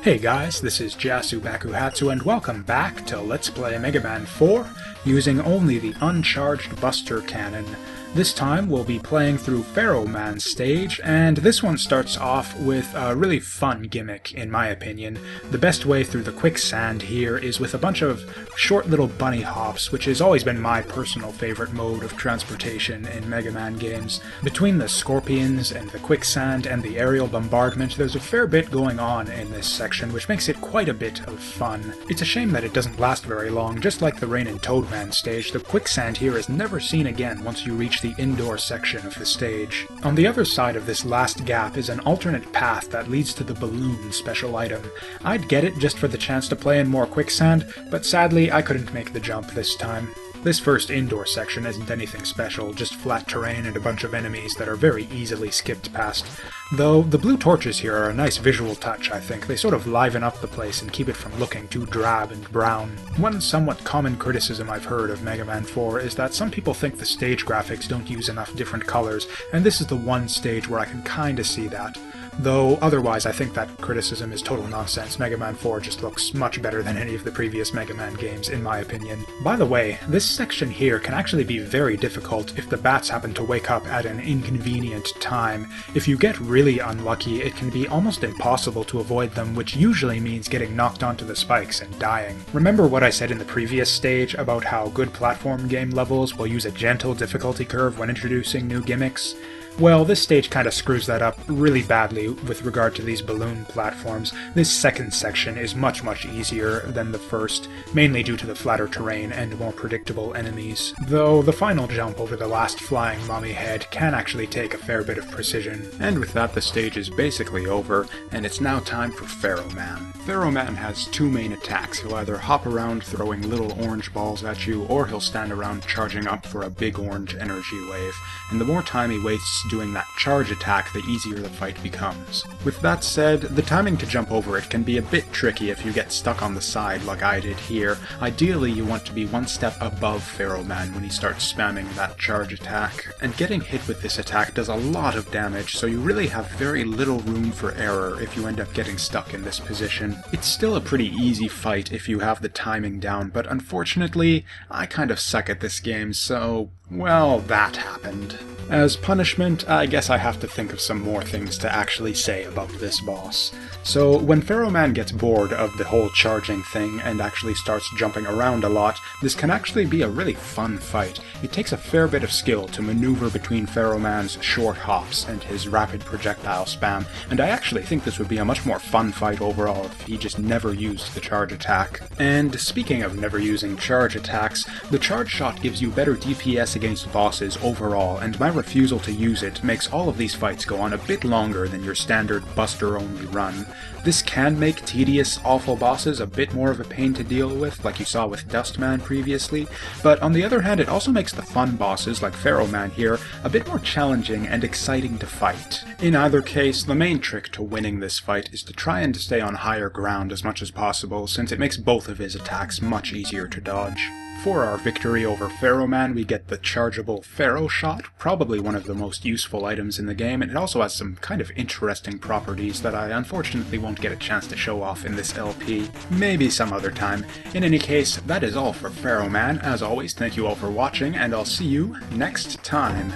Hey guys, this is Jasu Bakuhatsu and welcome back to Let's Play Mega Man 4 using only the uncharged Buster Cannon. This time we'll be playing through Pharaoh Man's stage, and this one starts off with a really fun gimmick, in my opinion. The best way through the quicksand here is with a bunch of short little bunny hops, which has always been my personal favorite mode of transportation in Mega Man games. Between the scorpions and the quicksand and the aerial bombardment, there's a fair bit going on in this section, which makes it quite a bit of fun. It's a shame that it doesn't last very long. Just like the Rain and Toad Man stage, the quicksand here is never seen again once you reach the indoor section of the stage. On the other side of this last gap is an alternate path that leads to the balloon special item. I'd get it just for the chance to play in more quicksand, but sadly I couldn't make the jump this time. This first indoor section isn't anything special, just flat terrain and a bunch of enemies that are very easily skipped past. Though the blue torches here are a nice visual touch, I think. They sort of liven up the place and keep it from looking too drab and brown. One somewhat common criticism I've heard of Mega Man 4 is that some people think the stage graphics don't use enough different colors, and this is the one stage where I can kinda see that. Though otherwise I think that criticism is total nonsense. Mega Man 4 just looks much better than any of the previous Mega Man games, in my opinion. By the way, this section here can actually be very difficult if the bats happen to wake up at an inconvenient time. If you get really unlucky, it can be almost impossible to avoid them, which usually means getting knocked onto the spikes and dying. Remember what I said in the previous stage about how good platform game levels will use a gentle difficulty curve when introducing new gimmicks? Well, this stage kinda screws that up really badly with regard to these balloon platforms. This second section is much easier than the first, mainly due to the flatter terrain and more predictable enemies. Though the final jump over the last flying mummy head can actually take a fair bit of precision. And with that, the stage is basically over, and it's now time for Pharaoh Man. Pharaoh Man has two main attacks. He'll either hop around throwing little orange balls at you, or he'll stand around charging up for a big orange energy wave. And the more time he wastes doing that charge attack, the easier the fight becomes. With that said, the timing to jump over it can be a bit tricky if you get stuck on the side like I did here. Ideally, you want to be one step above Pharaoh Man when he starts spamming that charge attack. And getting hit with this attack does a lot of damage, so you really have very little room for error if you end up getting stuck in this position. It's still a pretty easy fight if you have the timing down, but unfortunately, I kind of suck at this game, so, well, that happened. As punishment, I guess I have to think of some more things to actually say about this boss. So, when Pharaoh Man gets bored of the whole charging thing and actually starts jumping around a lot, this can actually be a really fun fight. It takes a fair bit of skill to maneuver between Pharaoh Man's short hops and his rapid projectile spam, and I actually think this would be a much more fun fight overall if he just never used the charge attack. And speaking of never using charge attacks, the charge shot gives you better DPS against bosses overall, and my refusal to use it makes all of these fights go on a bit longer than your standard Buster-only run. This can make tedious, awful bosses a bit more of a pain to deal with, like you saw with Dustman previously, but on the other hand it also makes the fun bosses, like Pharaoh Man here, a bit more challenging and exciting to fight. In either case, the main trick to winning this fight is to try and stay on higher ground as much as possible, since it makes both of his attacks much easier to dodge. For our victory over Pharaoh Man, we get the chargeable Pharaoh Shot, probably one of the most useful items in the game, and it also has some kind of interesting properties that I unfortunately won't get a chance to show off in this LP. Maybe some other time. In any case, that is all for Pharaoh Man. As always, thank you all for watching, and I'll see you next time.